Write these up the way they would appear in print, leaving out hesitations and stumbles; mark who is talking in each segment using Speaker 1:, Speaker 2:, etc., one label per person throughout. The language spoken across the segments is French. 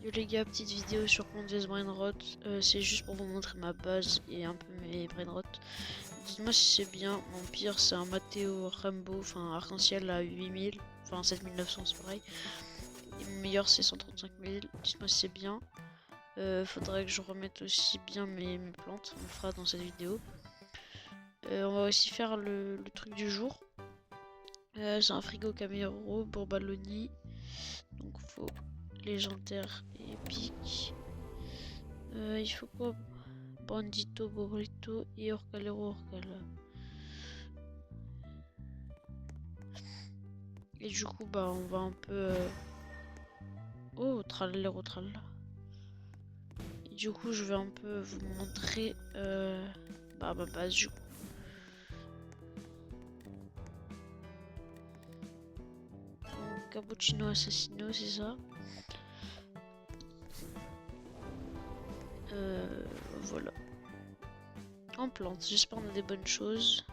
Speaker 1: Yo les gars, petite vidéo sur Condes Brainrot. C'est juste pour vous montrer ma base et un peu mes Brainrot. Dites-moi si c'est bien. Mon pire c'est un Matteo Rainbow, enfin arc-en-ciel à 8000, enfin 7900 c'est pareil. Et mon meilleur c'est 135 000. Dites-moi si c'est bien. Faudrait que je remette aussi bien mes plantes. On le fera dans cette vidéo. On va aussi faire le truc du jour. C'est un frigo Camero Bourbaloni. Donc faut légendaire et épique. Il faut quoi? Bandito, Bobrito et Orcalero Orcala. Et du coup, bah, on va un peu. Oh, tralero tralala. Et du coup, je vais un peu vous montrer bah, ma base du coup. Donc, Cappuccino Assassino, c'est ça. Voilà. En plante, j'espère qu'on a des bonnes choses.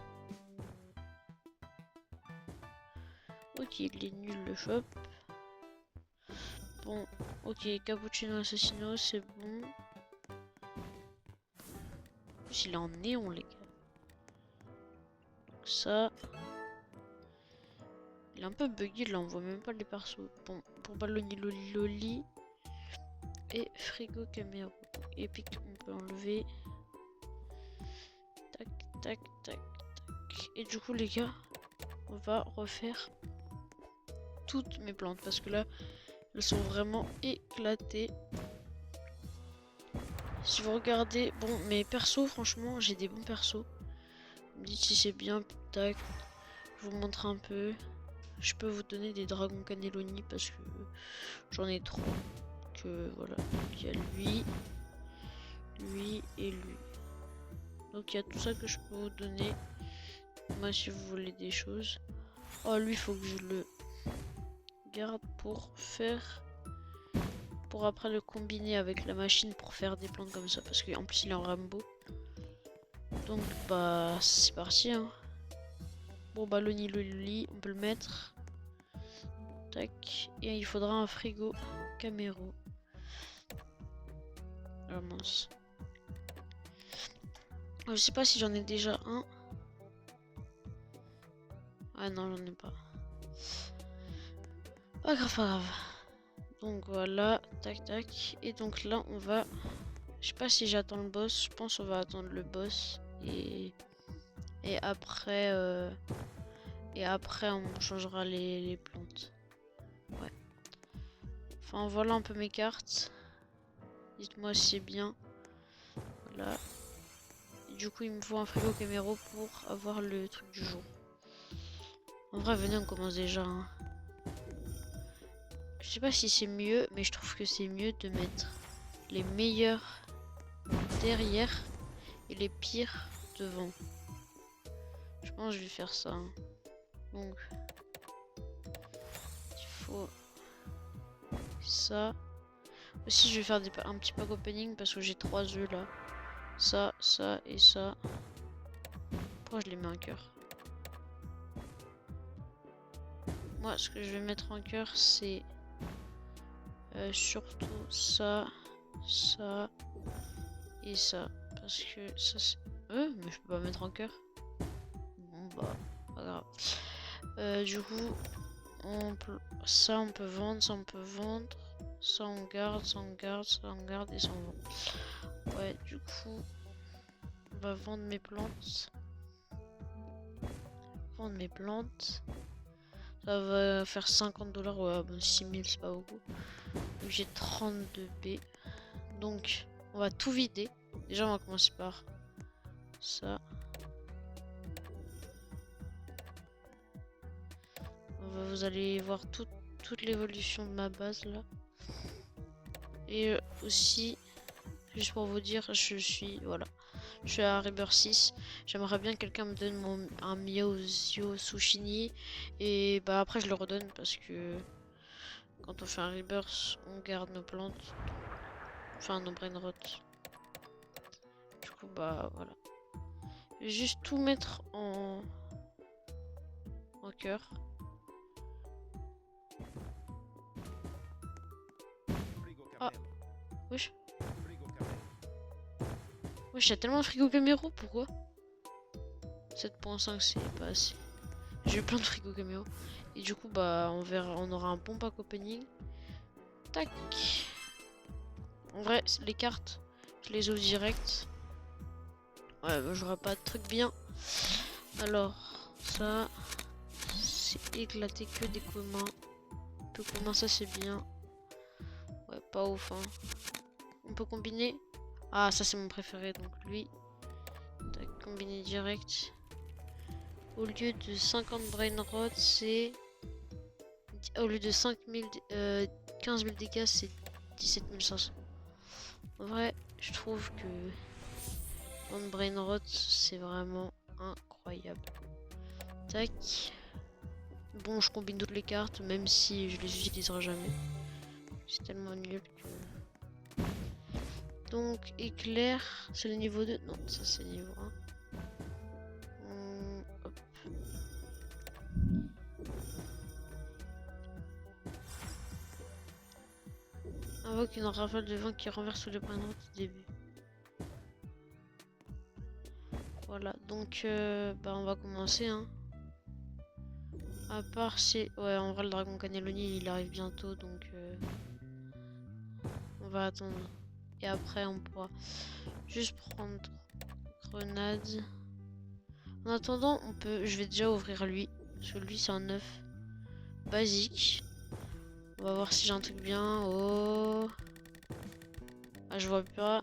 Speaker 1: Ok, il est nul le shop. Bon, ok, Cappuccino Assassino, c'est bon. En plus, il est en néon, les gars. Donc, ça. Il est un peu buggy là, on voit même pas les persos. Bon, pour Balloni Loli Loli. Et Frigo Camero. Épique, on peut enlever. Tac, tac, tac, tac. Et du coup, les gars, on va refaire toutes mes plantes parce que là, elles sont vraiment éclatées. Si vous regardez, bon, mes persos, franchement, j'ai des bons persos. Vous me dites si c'est bien, tac. Je vous montre un peu. Je peux vous donner des dragons cannelloni parce que j'en ai trop. Que voilà, donc il y a lui et lui. Donc il y a tout ça que je peux vous donner. Moi, si vous voulez des choses. Oh, lui, il faut que je le garde pour faire. Pour après le combiner avec la machine pour faire des plantes comme ça. Parce qu'en plus, il est en Rambo. Donc, bah, c'est parti. Hein. Bon, bah, le lit, on peut le mettre. Tac. Et il faudra un frigo Camero. Ah mince. Je sais pas si j'en ai déjà un. Ah non, j'en ai pas. Pas grave, pas grave. Donc voilà, tac tac. Et donc là, on va... Je sais pas si j'attends le boss. Je pense qu'on va attendre le boss. Et après... Et après, on changera les plantes. Ouais. Enfin, voilà un peu mes cartes. Dites-moi si c'est bien. Voilà. Et du coup, il me faut un frigo Camero pour avoir le truc du jour. En vrai, venez, on commence déjà. Hein. Je sais pas si c'est mieux, mais je trouve que c'est mieux de mettre les meilleurs derrière et les pires devant. Je pense que je vais faire ça. Hein. Donc, il faut ça. Aussi, je vais faire un petit pack opening parce que j'ai 3 œufs là. Ça, ça et ça. Pourquoi je les mets en cœur? Moi, ce que je vais mettre en cœur, c'est surtout ça, ça et ça. Parce que ça, c'est... mais je peux pas mettre en cœur. Bon, bah, pas grave. Du coup, ça on peut vendre, ça on peut vendre. Ça on garde, ça on garde, ça on garde et ça on vend. Ouais, du coup, on va vendre mes plantes. Vendre mes plantes. Ça va faire 50 $. Ouais, bon, 6000 c'est pas beaucoup. Donc j'ai 32 B. Donc, on va tout vider. Déjà, on va commencer par ça. Vous allez voir toute l'évolution de ma base là. Et aussi, juste pour vous dire, je suis à Rebirth 6. J'aimerais bien que quelqu'un me donne un Miauzio Sushini. Et bah après je le redonne parce que quand on fait un Rebirth, on garde nos plantes. Enfin nos brainrot. Du coup bah voilà. Je vais juste tout mettre en cœur. Ah, wesh. Wesh, il y a tellement de frigo caméro, pourquoi? 7.5 c'est pas assez. J'ai eu plein de frigo caméo. Et du coup, bah, on verra, on aura un bon pack opening. Tac. En vrai, les cartes, je les ouvre direct. Ouais, bah, j'aurai pas de truc bien. Alors, ça, c'est éclaté que des communs. Peu commun, ça c'est bien. Ouais, pas ouf, hein. On peut combiner. Ah, ça c'est mon préféré, donc lui. Tac, combiner direct. Au lieu de 50 brain rot, c'est... Au lieu de 5000, 15 000 dégâts, c'est 17 500. En vrai, je trouve que One Brain Rot, c'est vraiment incroyable. Tac. Bon, je combine toutes les cartes, même si je les utiliserai jamais. C'est tellement nul que... Donc, éclair, c'est le niveau 2. Non, ça c'est le niveau 1. Hop. Invoque une rafale de vent qui renverse tous les points de route du début. Voilà, donc bah on va commencer, hein. À part si... Ouais, en vrai, le dragon cannelloni, il arrive bientôt, donc on va attendre. Et après, on pourra juste prendre grenade. En attendant, on peut... Je vais déjà ouvrir lui, parce que lui, c'est un œuf basique. On va voir si j'ai un truc bien. Oh... Ah, je vois pas.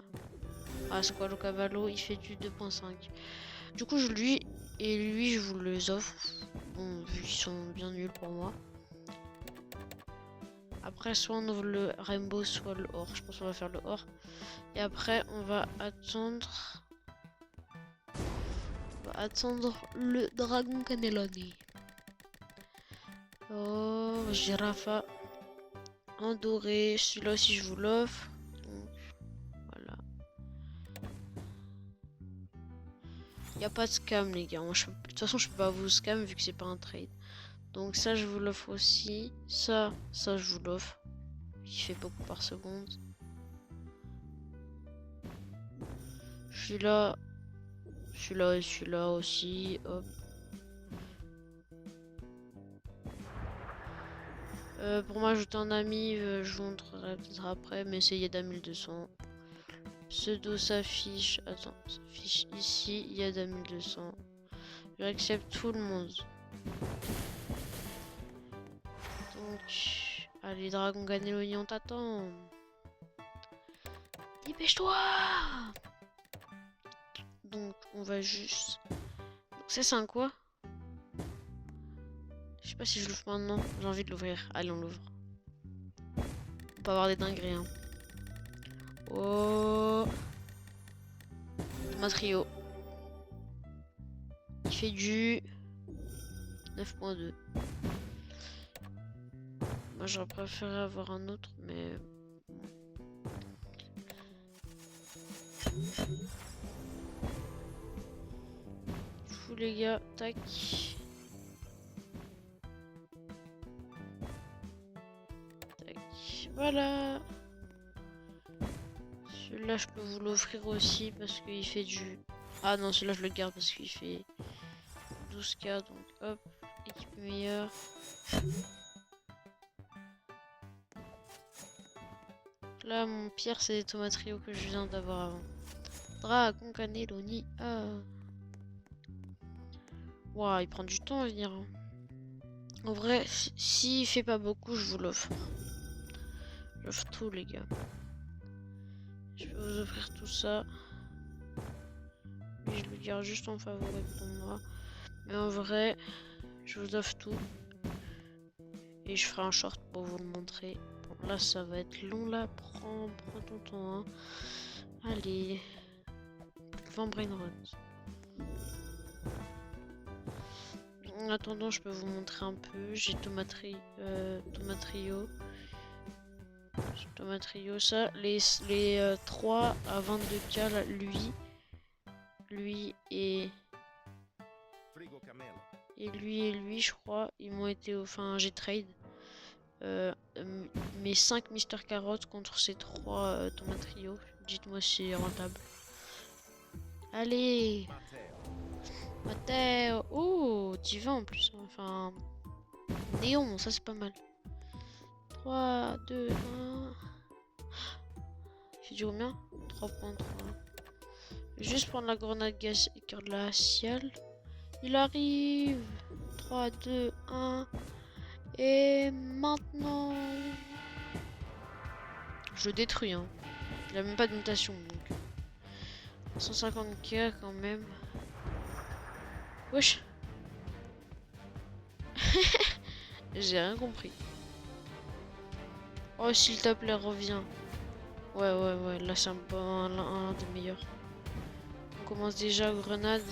Speaker 1: Ah, Squalo Caballo, il fait du 2.5. Du coup, lui et lui, je vous les offre. Bon, vu qu'ils sont bien nuls pour moi. Après, soit on ouvre le rainbow, soit le or. Je pense qu'on va faire le or. Et après, on va attendre. On va attendre le dragon cannelloni. Oh, girafa en doré. Celui-là aussi, je vous l'offre. Donc, voilà. Il n'y a pas de scam, les gars. Moi, de toute façon, je peux pas vous scam vu que c'est pas un trade. Donc, ça, je vous l'offre aussi. Ça, je vous l'offre. Il fait beaucoup par seconde. Celui-là. Celui-là et celui-là aussi. Hop. Pour m'ajouter un ami, je vous montrerai peut-être après, mais c'est Yada 1200. Pseudo s'affiche. Attends, s'affiche ici, Yada 1200. J'accepte tout le monde. Donc, allez, Dragon Cannelloni, on t'attend. Dépêche-toi! Donc, on va juste. Donc, ça, c'est un quoi? Je sais pas si je l'ouvre maintenant. J'ai envie de l'ouvrir. Allez, on l'ouvre. On peut avoir des dingueries, hein. Oh! Matrio. Il fait du 9.2. Moi j'aurais préféré avoir un autre, mais... Fou les gars, tac. Tac. Voilà. Celui-là je peux vous l'offrir aussi parce qu'il fait du... Ah non, celui-là je le garde parce qu'il fait 12K, donc hop, équipe meilleure. Là, mon pire, c'est les tomatrio que je viens d'avoir avant. Dragon Cannelloni. Ah. Waouh, il prend du temps à venir. Hein. En vrai, s'il fait pas beaucoup, je vous l'offre. J'offre tout, les gars. Je vais vous offrir tout ça. Lui, je le garde juste en favori pour moi. Mais en vrai, je vous offre tout. Et je ferai un short pour vous le montrer. Bon, là, ça va être long, là. Prends ton temps, hein. Allez. 20 brain rot. En attendant, je peux vous montrer un peu. J'ai tomatrio. Tomatrio, ça. Les 3 à 22K, là, lui et lui, je crois, ils m'ont été... Enfin, j'ai trade. mes 5 Mister Carottes contre ces 3 tomates trio. Dites-moi si c'est rentable. Allez, Matteo. Oh, divin en plus. Enfin, néon, ça c'est pas mal. 3, 2, 1. Il fait du combien? 3.3. Juste prendre la grenade glaciale. Il arrive. 3, 2, 1. Et maintenant... Je le détruis, hein. Il a même pas de mutation, donc... 150k quand même. Wesh. J'ai rien compris. Oh, s'il te plaît, reviens. Ouais. Là, c'est un des meilleurs. On commence déjà grenade.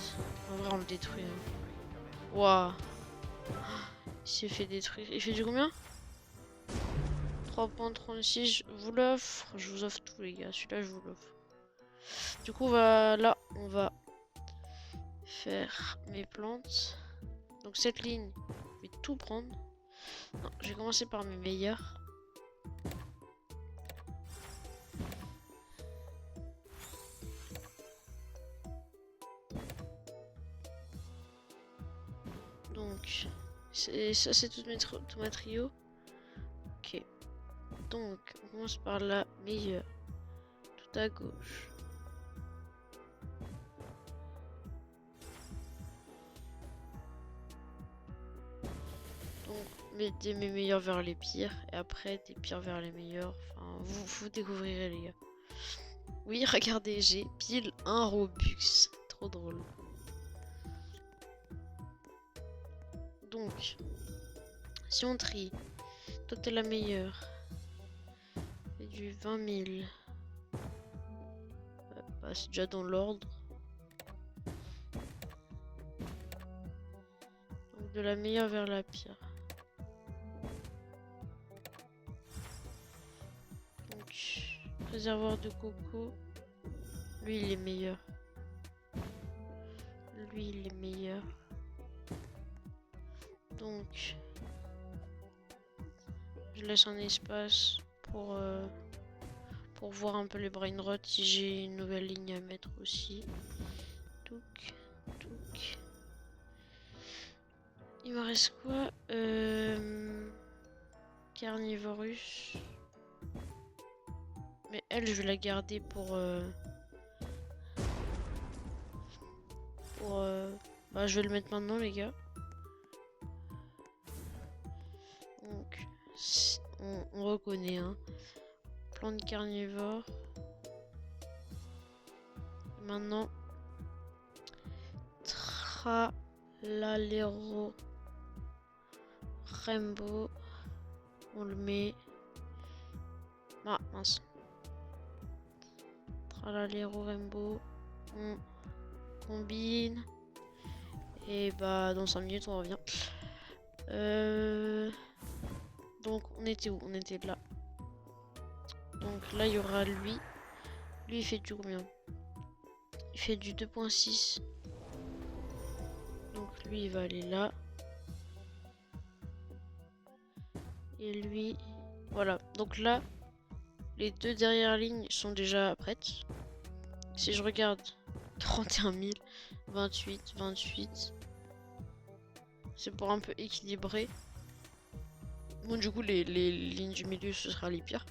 Speaker 1: En vrai, on le détruit. Hein. Waouh. Il s'est fait détruire. Il fait du combien? 3.36. Je vous l'offre. Je vous offre tout, les gars. Celui-là, je vous l'offre. Du coup, là, on va faire mes plantes. Donc, cette ligne, je vais tout prendre. Non, je vais commencer par mes meilleurs. Donc, ça c'est tout ma trio. Ok. Donc, on commence par la meilleure. Tout à gauche. Donc, mettez mes meilleurs vers les pires. Et après, des pires vers les meilleurs. Enfin, vous découvrirez, les gars. Oui, regardez, j'ai pile un Robux. Trop drôle. Donc, si on trie, toi t'es la meilleure. Et du 20 000. Bah, c'est déjà dans l'ordre. Donc, de la meilleure vers la pire. Donc, réservoir de coco. Lui, il est meilleur. Lui, il est meilleur. Donc, je laisse un espace pour voir un peu les brain rot si j'ai une nouvelle ligne à mettre aussi. Touk, touk. Il me reste quoi? Carnivorus. Mais elle, je vais la garder pour bah, je vais le mettre maintenant, les gars. Donc, on reconnaît, hein. Plante carnivore. Maintenant, Tralalero Rainbow. On le met. Ah, mince. Tralalero Rainbow. On combine. Et bah, dans 5 minutes, on revient. Donc, on était où? On était là. Donc là, il y aura lui. Lui, il fait du combien? Il fait du 2.6. Donc lui, il va aller là. Et lui... Voilà. Donc là, les deux dernières lignes sont déjà prêtes. Si je regarde 31 000, 28, 28. C'est pour un peu équilibrer. Bon, du coup, les lignes du milieu, ce sera les pires.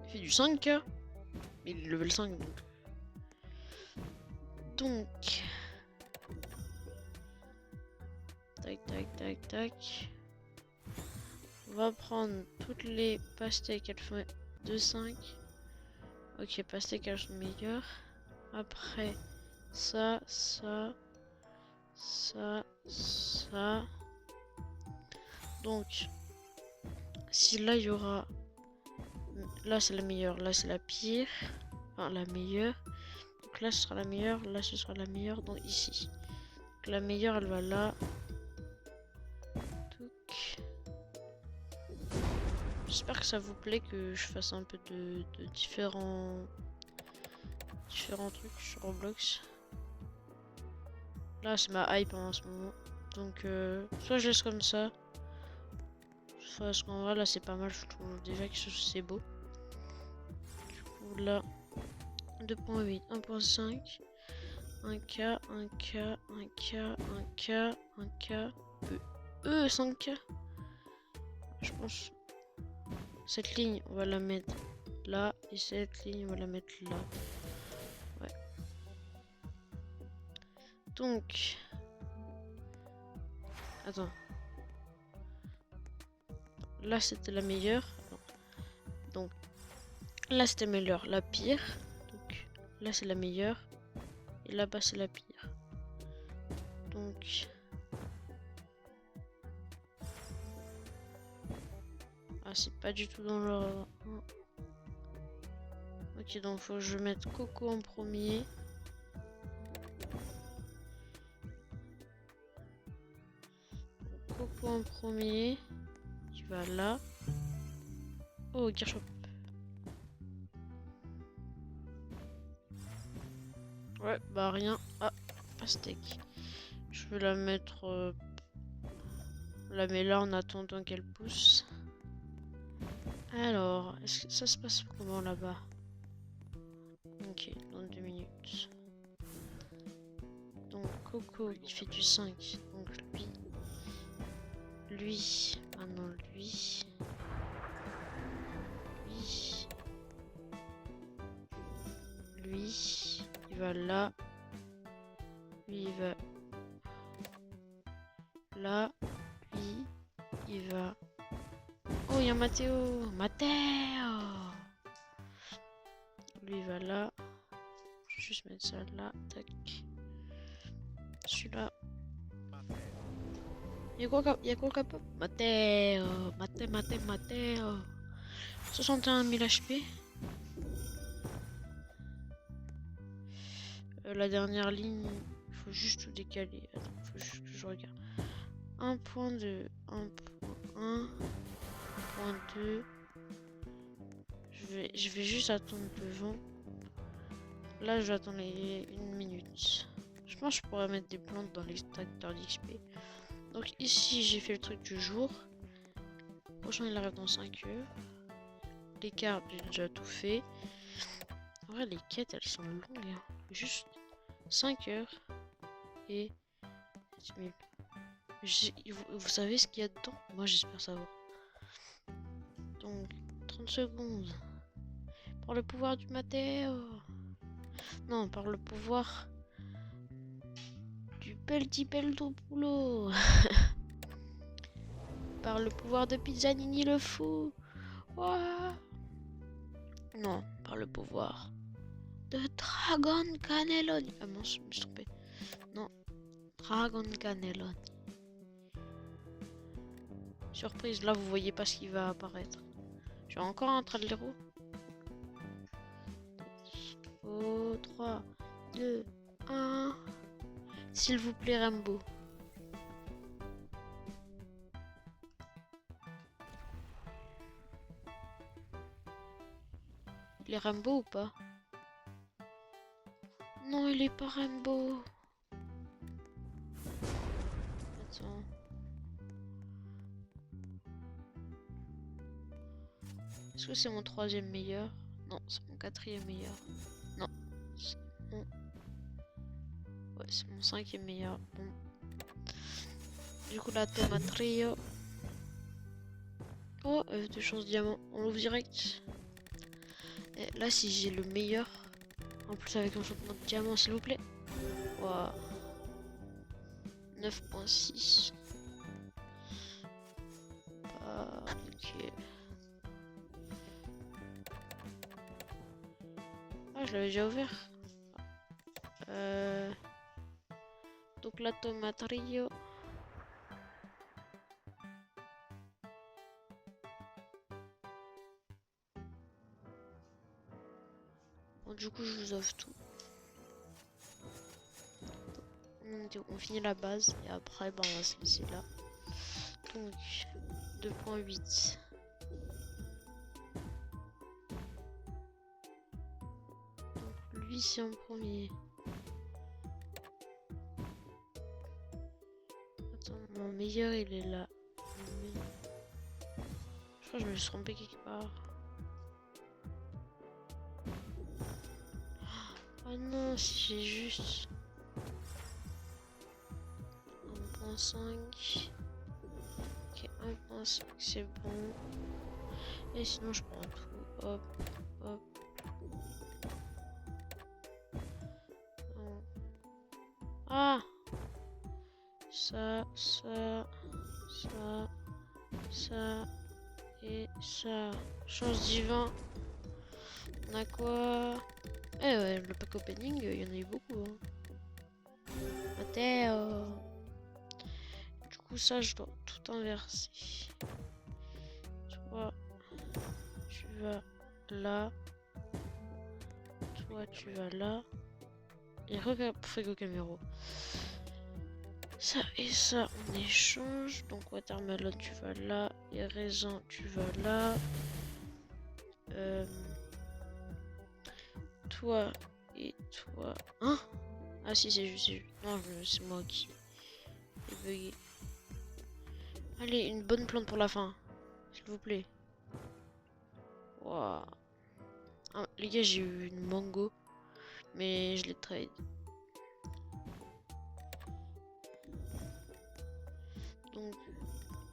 Speaker 1: Il fait du 5K. Mais il est level 5, donc... Tac, tac, tac, tac. On va prendre toutes les pastèques, elles font 2,5. Ok, pastèques, elles sont meilleures. Après, ça. Donc, si là, il y aura... Là, c'est la meilleure, là, c'est la pire. Enfin, la meilleure. Donc là, ce sera la meilleure, là, ce sera la meilleure. Donc ici. Donc, la meilleure, elle va là. J'espère que ça vous plaît que je fasse un peu de différents trucs sur Roblox. Là, c'est ma hype en ce moment. Donc, soit je laisse comme ça. Parce qu'en vrai là c'est pas mal, je trouve déjà que c'est beau. Du coup là 2.8, 1.5, 1K, 1K, 1K, 1K, 1K, 5K. Je pense cette ligne on va la mettre là et cette ligne on va la mettre là. Ouais. Donc attends. Là c'était la meilleure. Donc là c'était meilleure, la pire. Donc là c'est la meilleure. Et là-bas c'est la pire. Donc ah c'est pas du tout dans l'ordre. Ok donc faut que je mette Coco en premier. Coco en premier. Tu vas là. Oh Gearshop. Ouais bah rien. Ah pastèque. Je vais la mettre. La mets là en attendant qu'elle pousse. Alors, est-ce que ça se passe comment là-bas? Ok, dans 2 minutes. Donc Coco qui fait du 5. Donc lui, maintenant lui, il va là. Lui il va là. Lui il va. Oh il y a Matteo. Matteo. Lui il va là. Je vais juste mettre ça là. Tac. Celui-là. Il y a quoi capable? Matteo. Matteo. 61 000 HP. La dernière ligne, il faut juste tout décaler. Attends, il faut juste que je regarde. 1.2, 1.1, 1.2. Je vais juste attendre devant. Là, je vais attendre une minute. Je pense que je pourrais mettre des plantes dans l'extracteur d'XP. Donc ici, j'ai fait le truc du jour. Le prochain, il arrive dans 5 heures. Les cartes, j'ai déjà tout fait. En vrai, les quêtes, elles sont longues. Hein. Juste 5 heures et 10 000. Vous savez ce qu'il y a dedans? Moi, j'espère savoir. Donc, 30 secondes. Par le pouvoir du Matteo. Non, par le pouvoir du Peltipeltopulo. Par le pouvoir de Pizzanini le fou. Ouah. Non, par le pouvoir de Dragon Cannelloni. Ah non, je me suis trompé. Non, Dragon Cannelloni. Surprise, là vous voyez pas ce qui va apparaître. J'ai encore un Trallero. Oh, 3, 2, 1. S'il vous plaît, Rambo. Il est Rambo ou pas? Non, il est pas Rambo. Attends. Est-ce que c'est mon 3e meilleur? Non, c'est mon 4e meilleur. Non, c'est mon... Ouais, c'est mon 5e meilleur. Bon. Du coup, la tomate trio. Oh, de chance diamant. On l'ouvre direct. Et là, si j'ai le meilleur, en plus avec un champion de diamant, s'il vous plaît. Wow. 9.6. Ah, ok. Ah, je l'avais déjà ouvert. Donc la tomate Rio. Bon, du coup, je vous offre tout. On finit la base et après, ben, on va se laisser là. Donc, 2.8. Donc, lui, c'est en premier. Attends, mon meilleur, il est là. crois que je me suis trompé quelque part. Oh non, si j'ai juste 1.5. Ok, 1.5 c'est bon. Et sinon je prends tout. Hop, hop. Non. Ah! Ça, et ça. Chance divin. On a quoi? Eh ouais, le pack opening, il y en a eu beaucoup. Hein. Matteo. Du coup, ça, je dois tout inverser. Toi, tu vas là. Toi, tu vas là. Et regarde, frigo Camero. Ça et ça, on échange. Donc, watermelon, tu vas là. Et raisin, tu vas là. Toi et toi. Hein? Ah si, c'est juste. Non, c'est moi qui ai bugué. Allez, une bonne plante pour la fin. S'il vous plaît. Waouh. Ah, les gars, j'ai eu une mango. Mais je l'ai trade. Donc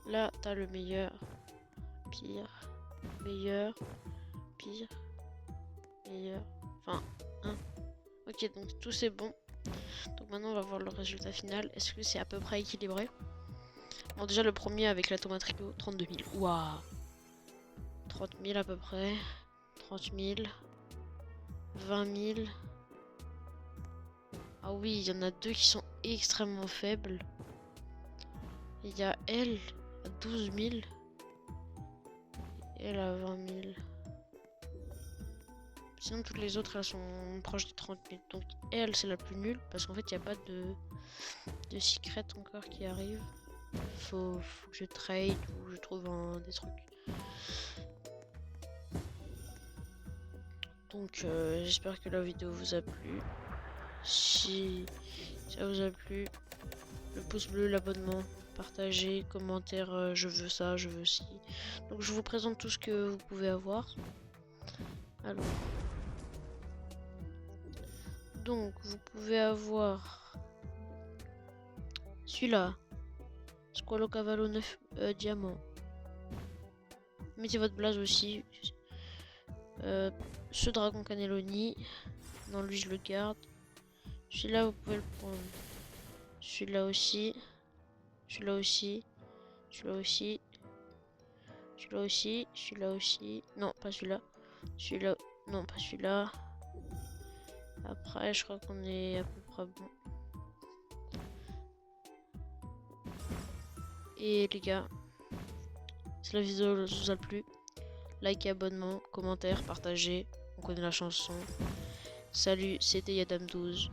Speaker 1: là, t'as le meilleur. Pire. Meilleur. Pire. Meilleur. Enfin, hein. Ok, donc tout c'est bon. Donc maintenant, on va voir le résultat final. Est-ce que c'est à peu près équilibré? Bon, déjà, le premier avec la tomate Rio, 32 000. Waouh. 30 000 à peu près. 30 000. 20 000. Ah oui, il y en a deux qui sont extrêmement faibles. Il y a elle à 12 000. Et elle à 20 000. Sinon, toutes les autres, elles sont proches des 30 000. Donc, elle, c'est la plus nulle. Parce qu'en fait, il n'y a pas de secret encore qui arrive. Faut que je trade ou je trouve des trucs. Donc, j'espère que la vidéo vous a plu. Si ça vous a plu, le pouce bleu, l'abonnement, partager, commentaire, je veux ça, je veux ci. Donc, je vous présente tout ce que vous pouvez avoir. Alors. Donc, vous pouvez avoir celui-là. Squalo Cavallo 9 diamant. Mettez votre blaze aussi. Ce dragon Cannelloni. Non, lui, je le garde. Celui-là, vous pouvez le prendre. Celui-là aussi. Celui-là aussi. Celui-là aussi. Celui-là aussi. Celui-là aussi. Non, pas celui-là. Celui-là. Non, pas celui-là. Après, je crois qu'on est à peu près bon. Et les gars, si la vidéo vous a plu, like, abonnement, commentaire, partagez. On connaît la chanson. Salut, c'était Yadam12.